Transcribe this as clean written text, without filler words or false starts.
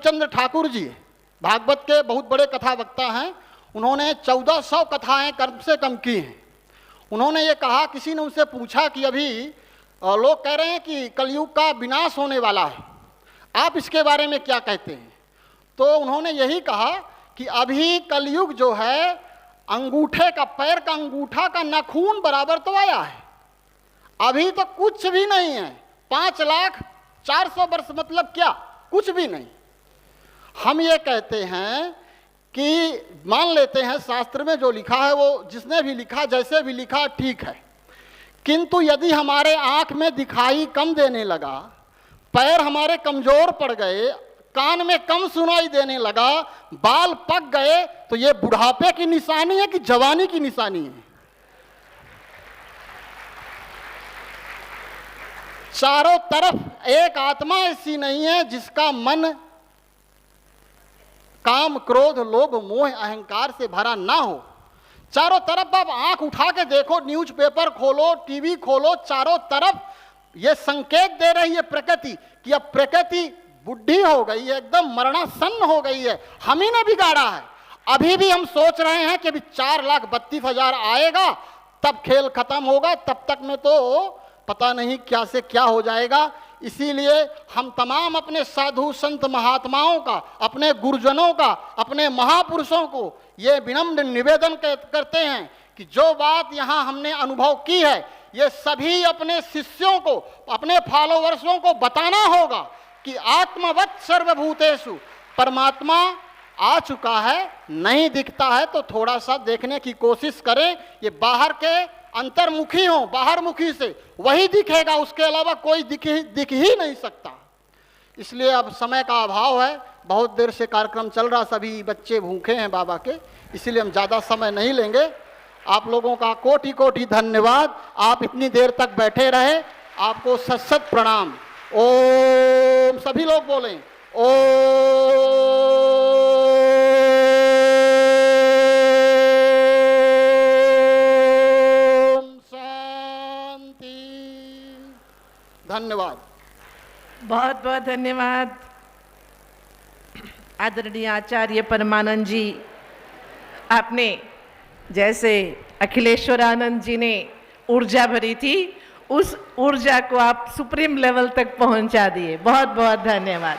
हरिचंद्र ठाकुर जी भागवत के बहुत बड़े कथा वक्ता हैं। उन्होंने 1400 कथाएं कम से कम की हैं। उन्होंने ये कहा, किसी ने उनसे पूछा कि अभी लोग कह रहे हैं कि कलयुग का विनाश होने वाला है, आप इसके बारे में क्या कहते हैं? तो उन्होंने यही कहा कि अभी कलयुग जो है अंगूठे का, पैर का अंगूठा का नाखून बराबर तो आया है, अभी तो कुछ भी नहीं है। 5,04,000 वर्ष मतलब क्या, कुछ भी नहीं। हम ये कहते हैं कि मान लेते हैं शास्त्र में जो लिखा है वो जिसने भी लिखा, जैसे भी लिखा, ठीक है, किंतु यदि हमारे आंख में दिखाई कम देने लगा, पैर हमारे कमजोर पड़ गए, कान में कम सुनाई देने लगा, बाल पक गए, तो ये बुढ़ापे की निशानी है कि जवानी की निशानी है? चारों तरफ एक आत्मा ऐसी नहीं है जिसका मन काम, क्रोध, लोभ, मोह, अहंकार से भरा ना हो। चारों तरफ आप आंख उठा के देखो, न्यूज़पेपर खोलो, टीवी खोलो, चारों तरफ ये संकेत दे रही है प्रकृति कि अब प्रकृति बुढ़ी हो गई है, एकदम मरणासन्न हो गई है, हम ही ने बिगाड़ा है। अभी भी हम सोच रहे हैं कि अभी 4,32,000 आएगा तब खेल खत्म होगा, तब तक में तो पता नहीं क्या से क्या हो जाएगा। इसीलिए हम तमाम अपने साधु संत महात्माओं का, अपने गुरुजनों का, अपने महापुरुषों को ये विनम्र निवेदन करते हैं कि जो बात यहाँ हमने अनुभव की है, ये सभी अपने शिष्यों को, अपने फॉलोवर्सों को बताना होगा कि आत्मवत् सर्वभूतेषु, परमात्मा आ चुका है, नहीं दिखता है तो थोड़ा सा देखने की कोशिश करें। ये बाहर के अंतर्मुखी हो, बाहरमुखी से वही दिखेगा, उसके अलावा कोई दिख ही नहीं सकता। इसलिए अब समय का अभाव है, बहुत देर से कार्यक्रम चल रहा, सभी बच्चे भूखे हैं बाबा के, इसीलिए हम ज़्यादा समय नहीं लेंगे। आप लोगों का कोटि कोटि धन्यवाद, आप इतनी देर तक बैठे रहे, आपको सत सत प्रणाम। ओम, सभी लोग बोलें ओम शांति। धन्यवाद, बहुत बहुत धन्यवाद आदरणीय आचार्य परमानंद जी। आपने जैसे अखिलेश्वरानंद जी ने ऊर्जा भरी थी, उस ऊर्जा को आप सुप्रीम लेवल तक पहुंचा दिए। बहुत बहुत धन्यवाद।